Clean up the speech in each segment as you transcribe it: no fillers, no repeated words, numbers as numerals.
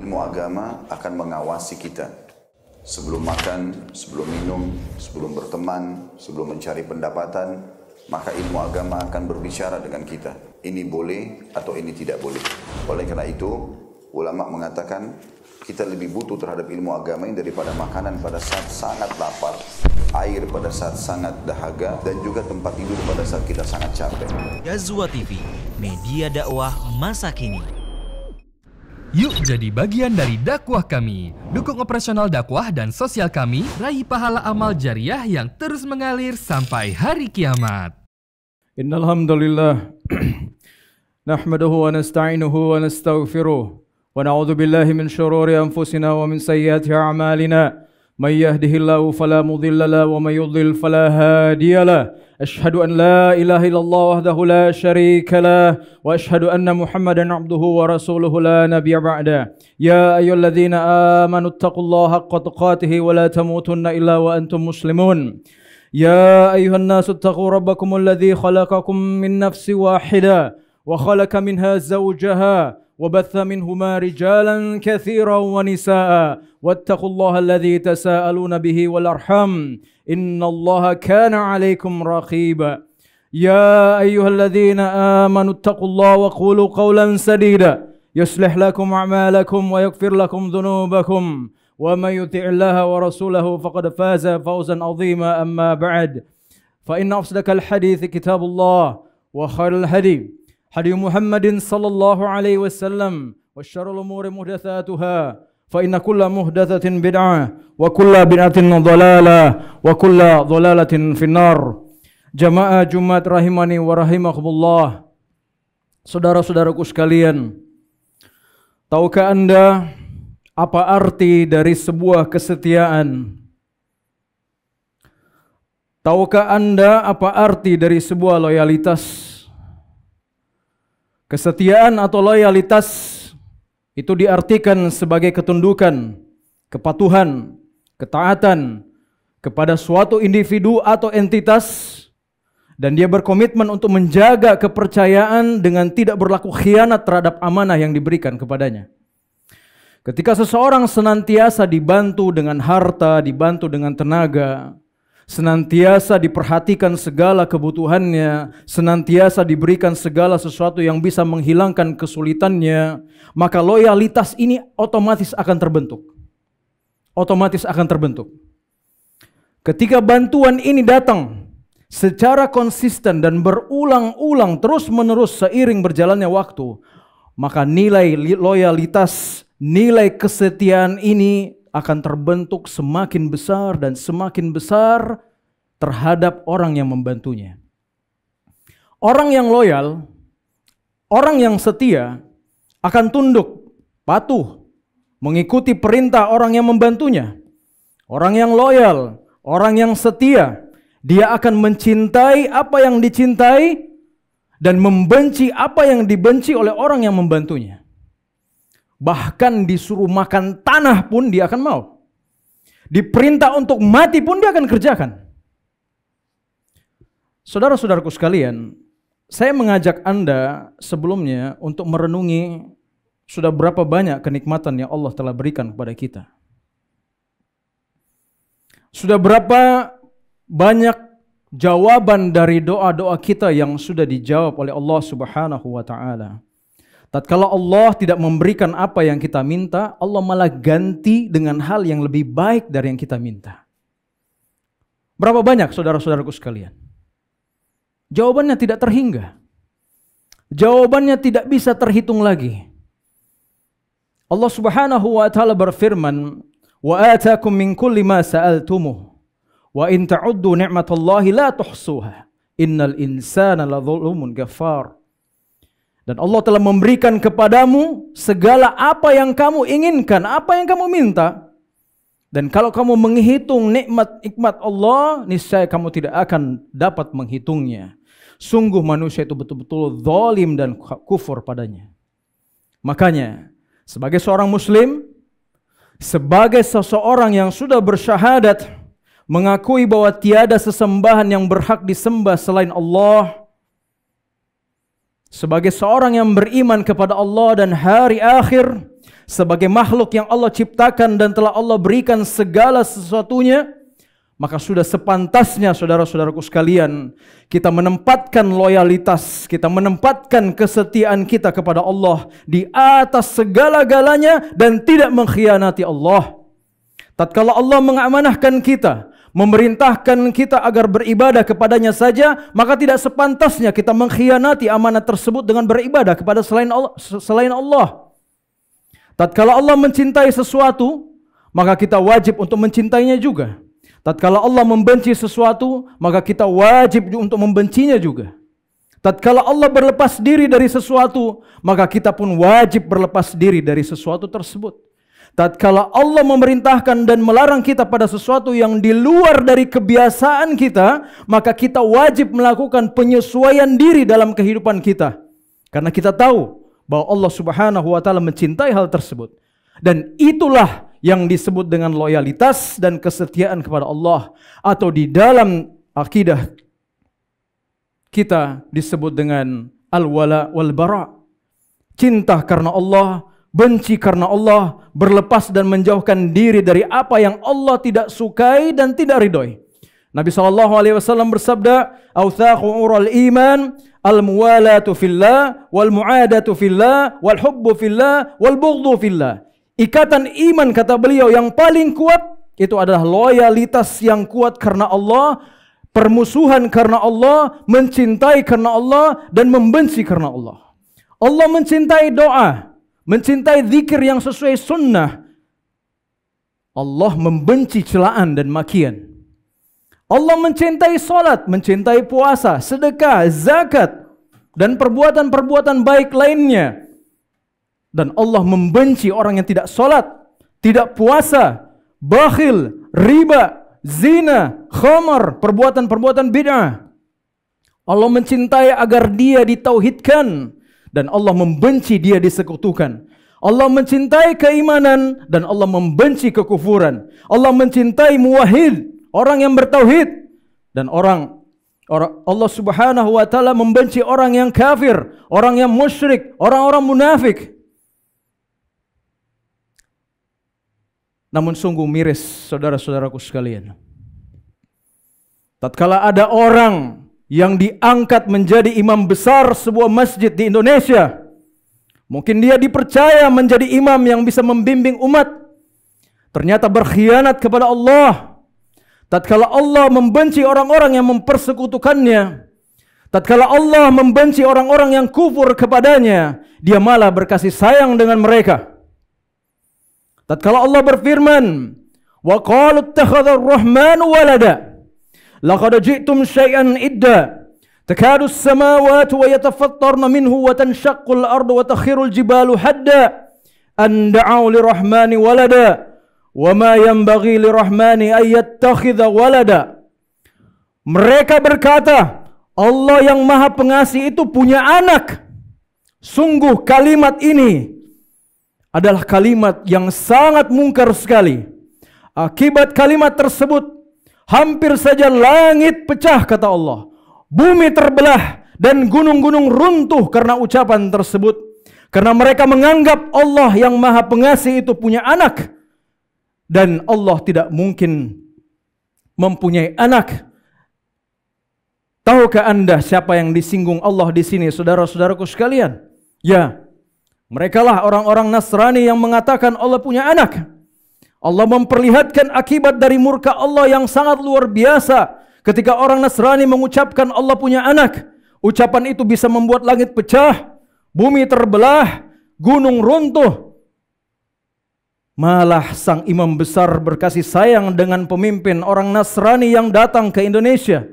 Ilmu agama akan mengawasi kita sebelum makan, sebelum minum, sebelum berteman, sebelum mencari pendapatan. Maka ilmu agama akan berbicara dengan kita. Ini boleh atau ini tidak boleh. Oleh karena itu, ulama mengatakan kita lebih butuh terhadap ilmu agama ini daripada makanan pada saat sangat lapar, air pada saat sangat dahaga, dan juga tempat tidur pada saat kita sangat capek. Ghazwa TV, media dakwah masa kini. Yuk jadi bagian dari dakwah kami. Dukung operasional dakwah dan sosial kami, raih pahala amal jariah yang terus mengalir sampai hari kiamat. Innal hamdalillah nahmaduhu wa nasta'inuhu wa nastaghfiruh wa na'udzu billahi min shururi anfusina wa min sayyiati a'malina. May yahdihillahu fala mudilla lahu wa may yudlil fala hadiya lahu. Ashhadu an la ilaha illallah wahdahu la syarika lah wa ashhadu anna Muhammadan abduhu wa rasuluhu la nabiyya ba'da. Ya ayyuhalladzina amanu taqullaha haqqa tuqatih wa la tamutunna illa wa antum muslimun. Ya ayyuhan nasu taqu rabbakumul ladzi khalaqakum min nafsin wahidah wa khalaqa minha zawjaha wa batha minhuma rijalan katsiran wa nisaa wattaqullaha alladzi tasaaluna bihi wal arham. Inna Allah kana alaikum raqiba. Ya ayyuhalladzina amanu taqullaha wa qulu qawlan sadida yuslih lakum a'malakum wa yaghfir lakum dhunubakum wa may yuti'illaha wa rasulahu faqad faza fawzan 'azima. Amma ba'd, fa inna asdaqal hadithi kitabullah wa khairal hadi hadi Muhammadin sallallahu alaihi wasallam wa syarrul umuri muhdatsatuha fa inna kulla muhdatsatin bid'ah wa kulla bid'atin dhalalah wa kulla dhalalatin finnar. Jamaah Jumat rahimani wa rahimakumullah. Saudara-saudaraku sekalian, tahukah Anda apa arti dari sebuah kesetiaan? Tahukah Anda apa arti dari sebuah loyalitas? Kesetiaan atau loyalitas itu diartikan sebagai ketundukan, kepatuhan, ketaatan kepada suatu individu atau entitas, dan dia berkomitmen untuk menjaga kepercayaan dengan tidak berlaku khianat terhadap amanah yang diberikan kepadanya. Ketika seseorang senantiasa dibantu dengan harta, dibantu dengan tenaga, senantiasa diperhatikan segala kebutuhannya, senantiasa diberikan segala sesuatu yang bisa menghilangkan kesulitannya, maka loyalitas ini otomatis akan terbentuk. Otomatis akan terbentuk. Ketika bantuan ini datang secara konsisten dan berulang-ulang terus-menerus seiring berjalannya waktu, maka nilai loyalitas, nilai kesetiaan ini akan terbentuk semakin besar dan semakin besar terhadap orang yang membantunya. Orang yang loyal, orang yang setia akan tunduk, patuh, mengikuti perintah orang yang membantunya. Orang yang loyal, orang yang setia, dia akan mencintai apa yang dicintai dan membenci apa yang dibenci oleh orang yang membantunya. Bahkan disuruh makan tanah pun dia akan mau. Diperintah untuk mati pun dia akan kerjakan. Saudara-saudaraku sekalian, saya mengajak Anda sebelumnya untuk merenungi sudah berapa banyak kenikmatan yang Allah telah berikan kepada kita. Sudah berapa banyak jawaban dari doa-doa kita yang sudah dijawab oleh Allah Subhanahu wa taala. Tatkala Allah tidak memberikan apa yang kita minta, Allah malah ganti dengan hal yang lebih baik dari yang kita minta. Berapa banyak saudara-saudaraku sekalian? Jawabannya tidak terhingga. Jawabannya tidak bisa terhitung lagi. Allah Subhanahu wa taala berfirman, "Wa ataakum min kulli ma sa'altumuh, wa in ta'uddu ni'matallahi la tuhsuha, innal insana ladzalumun ghafar." Dan Allah telah memberikan kepadamu segala apa yang kamu inginkan, apa yang kamu minta. Dan kalau kamu menghitung nikmat Allah, niscaya kamu tidak akan dapat menghitungnya. Sungguh manusia itu betul-betul zalim dan kufur padanya. Makanya, sebagai seorang muslim, sebagai seseorang yang sudah bersyahadat, mengakui bahwa tiada sesembahan yang berhak disembah selain Allah, sebagai seorang yang beriman kepada Allah dan hari akhir, sebagai makhluk yang Allah ciptakan dan telah Allah berikan segala sesuatunya, maka sudah sepantasnya saudara-saudaraku sekalian, kita menempatkan loyalitas, kita menempatkan kesetiaan kita kepada Allah di atas segala-galanya dan tidak mengkhianati Allah. Tatkala Allah mengamanahkan kita, memerintahkan kita agar beribadah kepadanya saja, maka tidak sepantasnya kita mengkhianati amanat tersebut dengan beribadah kepada selain Allah. Tatkala Allah mencintai sesuatu, maka kita wajib untuk mencintainya juga. Tatkala Allah membenci sesuatu, maka kita wajib untuk membencinya juga. Tatkala Allah berlepas diri dari sesuatu, maka kita pun wajib berlepas diri dari sesuatu tersebut. Tatkala Allah memerintahkan dan melarang kita pada sesuatu yang di luar dari kebiasaan kita, maka kita wajib melakukan penyesuaian diri dalam kehidupan kita. Karena kita tahu bahwa Allah Subhanahu wa taala mencintai hal tersebut. Dan itulah yang disebut dengan loyalitas dan kesetiaan kepada Allah, atau di dalam akidah kita disebut dengan al-wala wal bara. Cinta karena Allah, benci karena Allah, berlepas dan menjauhkan diri dari apa yang Allah tidak sukai dan tidak ridhoi. Nabi SAW bersabda, "Authaqu ural iman al-muwalatu fillah wal muadatu fillah wal hubbu fillah wal bughdhu fillah." Ikatan iman, kata beliau, yang paling kuat itu adalah loyalitas yang kuat karena Allah, permusuhan karena Allah, mencintai karena Allah, dan membenci karena Allah. Allah mencintai doa, mencintai zikir yang sesuai sunnah. Allah membenci celaan dan makian. Allah mencintai salat, mencintai puasa, sedekah, zakat, dan perbuatan-perbuatan baik lainnya. Dan Allah membenci orang yang tidak salat, tidak puasa, bakhil, riba, zina, khamar, perbuatan-perbuatan bid'ah. Allah mencintai agar dia ditauhidkan, dan Allah membenci dia disekutukan. Allah mencintai keimanan, dan Allah membenci kekufuran. Allah mencintai muwahhid, orang yang bertauhid, dan Allah Subhanahu wa taala membenci orang yang kafir, orang yang musyrik, orang-orang munafik. Namun sungguh miris saudara-saudaraku sekalian, tatkala ada orang yang diangkat menjadi imam besar sebuah masjid di Indonesia, mungkin dia dipercaya menjadi imam yang bisa membimbing umat, ternyata berkhianat kepada Allah. Tatkala Allah membenci orang-orang yang mempersekutukannya, tatkala Allah membenci orang-orang yang kufur kepadanya, dia malah berkasih sayang dengan mereka. Tatkala Allah berfirman, "Wa qalu ittakhadha ar-rahmanu walada laqad ji'tum syai'an idda takadu as-samawati wa yatafattarna minhu wa tanshaqqu al-ardu wa takhiru al-jibalu hadda an da'u lir-rahmani walada wa ma yanbaghi lir-rahmani ay yattakhidha walada." Mereka berkata, Allah yang Maha Pengasih itu punya anak. Sungguh kalimat ini adalah kalimat yang sangat mungkar sekali. Akibat kalimat tersebut, hampir saja langit pecah, kata Allah. Bumi terbelah dan gunung-gunung runtuh karena ucapan tersebut. Karena mereka menganggap Allah yang Maha Pengasih itu punya anak. Dan Allah tidak mungkin mempunyai anak. Tahukah Anda siapa yang disinggung Allah di sini, saudara-saudaraku sekalian? Ya, mereka lah orang-orang Nasrani yang mengatakan Allah punya anak. Allah memperlihatkan akibat dari murka Allah yang sangat luar biasa ketika orang Nasrani mengucapkan Allah punya anak. Ucapan itu bisa membuat langit pecah, bumi terbelah, gunung runtuh. Malah sang imam besar berkasih sayang dengan pemimpin orang Nasrani yang datang ke Indonesia,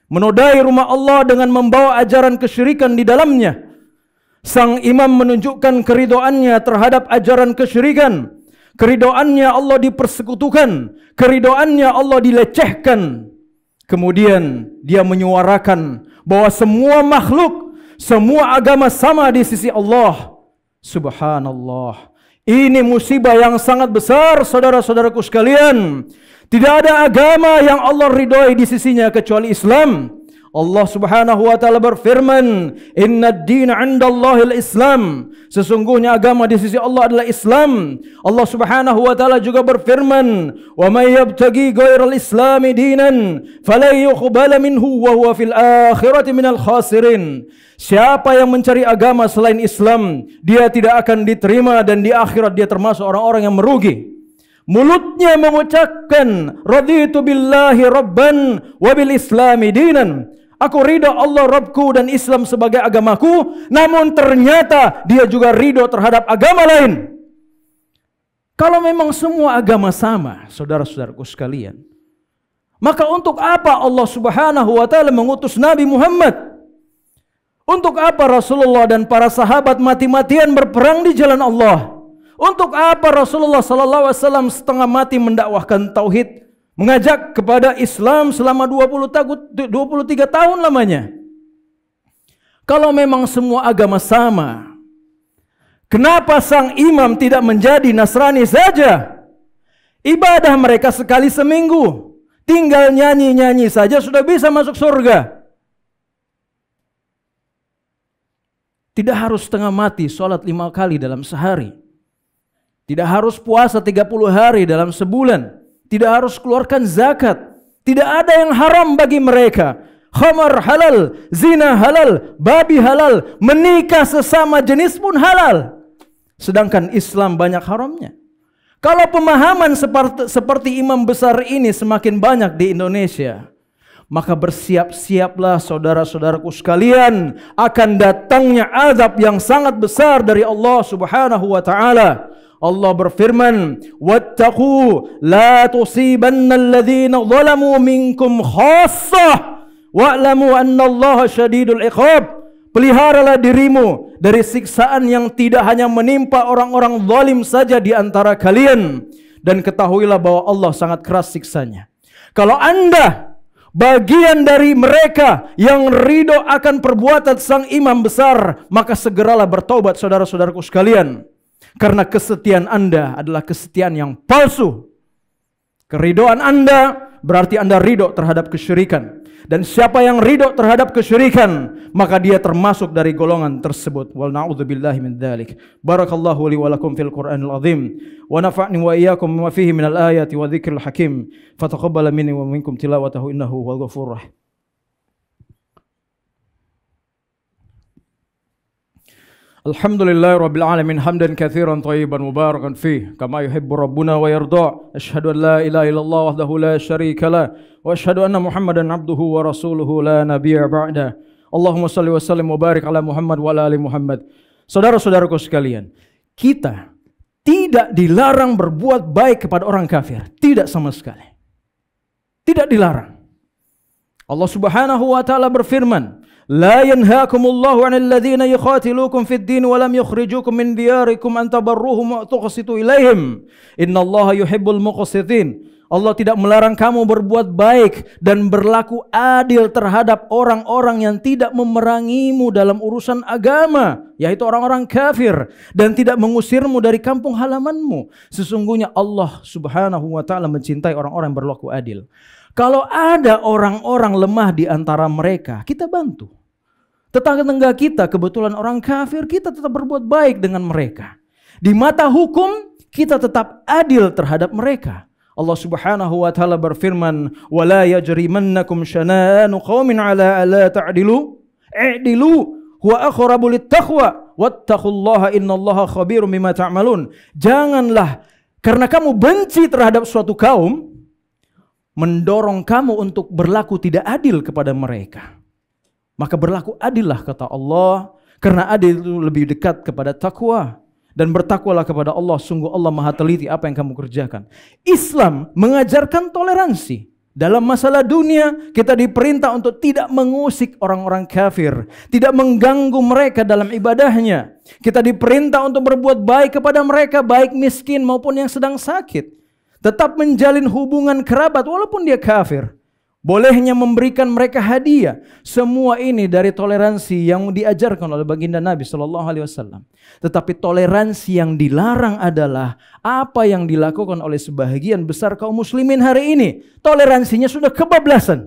menodai rumah Allah dengan membawa ajaran kesyirikan di dalamnya. Sang imam menunjukkan keridoannya terhadap ajaran kesyirikan. Keridoannya Allah dipersekutukan. Keridoannya Allah dilecehkan. Kemudian dia menyuarakan bahwa semua makhluk, semua agama sama di sisi Allah. Subhanallah. Ini musibah yang sangat besar, saudara-saudaraku sekalian. Tidak ada agama yang Allah ridhoi di sisinya kecuali Islam. Allah Subhanahu wa taala berfirman, "Innad dina 'indallahil Islam." Sesungguhnya agama di sisi Allah adalah Islam. Allah Subhanahu wa taala juga berfirman, "Wa may yabtaghi ghairal islami dinan falan yuqbala minhu wa huwa fil akhirati minal khasirin." Siapa yang mencari agama selain Islam, dia tidak akan diterima dan di akhirat dia termasuk orang-orang yang merugi. Mulutnya mengucapkan, "Raditu billahi rabban wa bil islami dinan." Aku ridho Allah Rabbku dan Islam sebagai agamaku, namun ternyata dia juga ridho terhadap agama lain. Kalau memang semua agama sama, saudara-saudaraku sekalian, maka untuk apa Allah Subhanahu wa taala mengutus Nabi Muhammad? Untuk apa Rasulullah dan para sahabat mati-matian berperang di jalan Allah? Untuk apa Rasulullah sallallahu alaihi wasallam setengah mati mendakwahkan tauhid, mengajak kepada Islam selama 23 tahun lamanya? Kalau memang semua agama sama, kenapa sang imam tidak menjadi Nasrani saja? Ibadah mereka sekali seminggu, tinggal nyanyi-nyanyi saja sudah bisa masuk surga. Tidak harus setengah mati sholat 5 kali dalam sehari. Tidak harus puasa 30 hari dalam sebulan. Tidak harus keluarkan zakat. Tidak ada yang haram bagi mereka. Khamar halal, zina halal, babi halal, menikah sesama jenis pun halal. Sedangkan Islam banyak haramnya. Kalau pemahaman seperti imam besar ini semakin banyak di Indonesia, maka bersiap-siaplah saudara-saudaraku sekalian akan datangnya azab yang sangat besar dari Allah Subhanahu wa taala. Allah berfirman, "Wattaqu la tusibanna alladhina zalamu minkum khassah wa'lamu annallaha syadidul iqab." Peliharalah dirimu dari siksaan yang tidak hanya menimpa orang-orang zalim saja di antara kalian, dan ketahuilah bahwa Allah sangat keras siksanya. Kalau Anda bagian dari mereka yang ridho akan perbuatan sang imam besar, maka segeralah bertaubat saudara-saudaraku sekalian. Karena kesetiaan Anda adalah kesetiaan yang palsu. Keridhoan Anda berarti Anda ridho terhadap kesyirikan. Dan siapa yang ridho terhadap kesyirikan, maka dia termasuk dari golongan tersebut. Wal na'udzubillahi min dzalik. Barakallahu li wa lakum fil Qur'anil azim wa nafa'ni wa iyyakum bima fihi minal ayati wa dzikril hakim. Fataqabbal minni wa minkum tilawatahu innahu huwal ghafurur rahim. Alhamdulillahi rabbil alamin hamdan katsiran thayyiban mubarakan fih kama yuhibbu rabbuna wa yarda. Asyhadu an la ilaha illallah wahdahu la syarika lah wa asyhadu anna Muhammadan abduhu wa rasuluhu la nabiyya ba'da. Allahumma shalli wa sallim wa barik ala Muhammad wa ala ali Muhammad. Saudara-saudaraku sekalian, kita tidak dilarang berbuat baik kepada orang kafir, tidak sama sekali. Tidak dilarang. Allah Subhanahu wa taala berfirman, "La yanhaakumullahu 'anil ladzina yuqatilukum fid din wa lam yukhrijukum min diyarikum an tabarruhum wa tuqsitu ilaihim. Innallaha yuhibbul muqsitin." Allah tidak melarang kamu berbuat baik dan berlaku adil terhadap orang-orang yang tidak memerangimu dalam urusan agama, yaitu orang-orang kafir, dan tidak mengusirmu dari kampung halamanmu. Sesungguhnya Allah Subhanahu wa taala mencintai orang-orang yang berlaku adil. Kalau ada orang-orang lemah di antara mereka, kita bantu. Tetangga kita kebetulan orang kafir, kita tetap berbuat baik dengan mereka. Di mata hukum, kita tetap adil terhadap mereka. Allah Subhanahu wa taala berfirman, "Wala yajrimannakum syana'anu qaumin 'ala alla ta'dilu, i'dilu huwa aqrabu lit-taqwa, wattaqullaha innallaha khabirum bima ta'malun." Janganlah karena kamu benci terhadap suatu kaum mendorong kamu untuk berlaku tidak adil kepada mereka. Maka berlaku adillah, kata Allah, karena adil itu lebih dekat kepada takwa. Dan bertakwalah kepada Allah, sungguh Allah maha teliti apa yang kamu kerjakan. Islam mengajarkan toleransi. Dalam masalah dunia, kita diperintah untuk tidak mengusik orang-orang kafir, tidak mengganggu mereka dalam ibadahnya. Kita diperintah untuk berbuat baik kepada mereka, baik miskin maupun yang sedang sakit. Tetap menjalin hubungan kerabat walaupun dia kafir. Bolehnya memberikan mereka hadiah. Semua ini dari toleransi yang diajarkan oleh baginda Nabi SAW. Tetapi toleransi yang dilarang adalah apa yang dilakukan oleh sebahagian besar kaum muslimin hari ini. Toleransinya sudah kebablasan.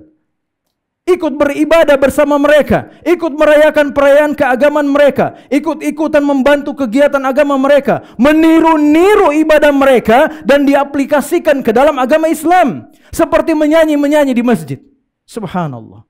ikut beribadah bersama mereka, ikut merayakan perayaan keagamaan mereka, ikut-ikutan membantu kegiatan agama mereka, meniru-niru ibadah mereka dan diaplikasikan ke dalam agama Islam, seperti menyanyi-menyanyi di masjid. Subhanallah.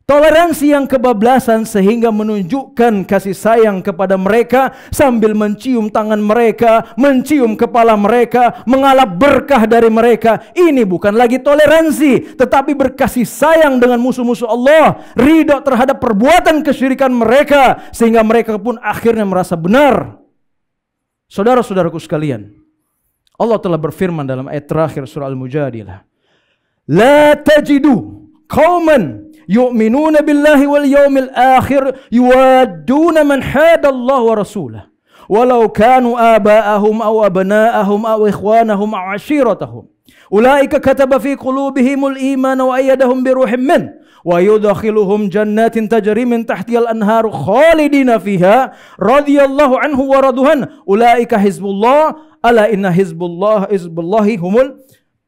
Toleransi yang kebablasan sehingga menunjukkan kasih sayang kepada mereka sambil mencium tangan mereka, mencium kepala mereka, mengalap berkah dari mereka. Ini bukan lagi toleransi, tetapi berkasih sayang dengan musuh-musuh Allah, ridho terhadap perbuatan kesyirikan mereka, sehingga mereka pun akhirnya merasa benar. Saudara-saudaraku sekalian, Allah telah berfirman dalam ayat terakhir surah Al-Mujadilah, La tajidu qauman yu'minuna billahi wal yawmil akhir yuwadduna man hadallahu wa rasulahu walau kanu aba'ahum aw abna'ahum aw ikhwanahum aw ashiratahum ulaika kataba fi qulubihimul iman wa ayyadahum bi ruhin min wa yudkhiluhum jannatin tajri min tahtihal anharu khalidina fiha radhiyallahu anhu wa raduhan ulaika hizbullah ala inna hizbullahi humul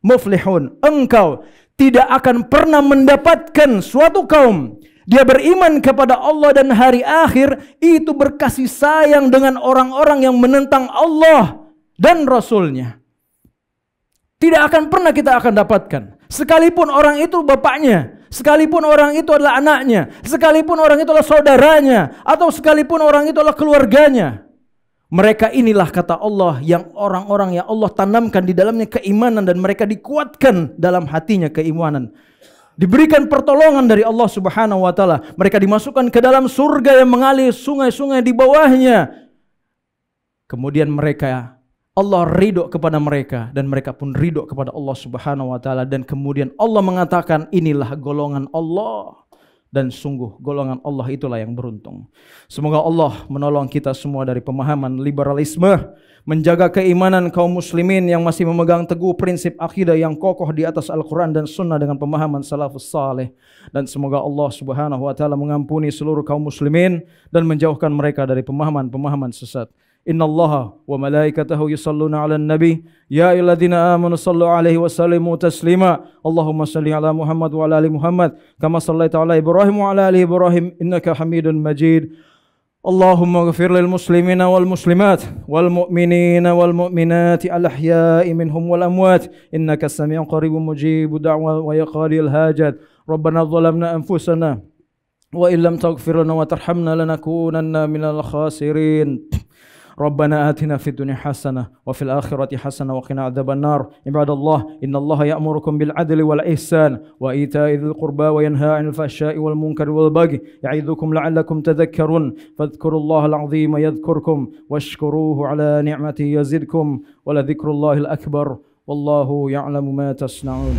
muflihun. Engkau tidak akan pernah mendapatkan suatu kaum dia beriman kepada Allah dan hari akhir itu berkasih sayang dengan orang-orang yang menentang Allah dan Rasulnya. Tidak akan pernah kita akan dapatkan. Sekalipun orang itu bapaknya, sekalipun orang itu adalah anaknya, sekalipun orang itu adalah saudaranya, atau sekalipun orang itu adalah keluarganya. Mereka inilah kata Allah yang orang-orang yang Allah tanamkan di dalamnya keimanan dan mereka dikuatkan dalam hatinya keimanan. Diberikan pertolongan dari Allah Subhanahu wa taala. Mereka dimasukkan ke dalam surga yang mengalir sungai-sungai di bawahnya. Kemudian mereka Allah ridho kepada mereka dan mereka pun ridho kepada Allah Subhanahu wa taala dan kemudian Allah mengatakan inilah golongan Allah. Dan sungguh golongan Allah itulah yang beruntung. Semoga Allah menolong kita semua dari pemahaman liberalisme, menjaga keimanan kaum muslimin yang masih memegang teguh prinsip akidah yang kokoh di atas Al-Quran dan Sunnah dengan pemahaman salafus saleh. Dan semoga Allah Subhanahu wa taala mengampuni seluruh kaum muslimin dan menjauhkan mereka dari pemahaman-pemahaman sesat. Innallaha wa malaikatahu yusalluna 'alan nabi ya ayyuhalladzina amanu sallu 'alaihi wa sallimu taslima. Allahumma salli 'ala Muhammad wa 'ala ali Muhammad kama shallaita 'ala Ibrahim wa 'ala ali Ibrahim innaka Hamidun Majid. Allahumma ighfir lil muslimina wal muslimat wal mu'minina wal mu'minati al ahya'i minhum wal amwat innaka sami'un qaribun mujibud da'wa wa yaqadil hajat. Rabbana zalamna anfusana wa illam taghfir lana wa tarhamna lanakunanna minal khasirin. ربنا آتنا في الدنيا حسنة وفي الآخرة حسنة وقنا عذاب النار. عباد الله إن الله يأمركم بالعدل والإحسان وإيتاء ذي القربى وينهى عن الفحشاء والمنكر والبغي يعظكم لعلكم تذكرون فاذكروا الله العظيم يذكركم واشكروه على نعمته يزدكم ولذكر الله الأكبر والله يعلم ما تصنعون.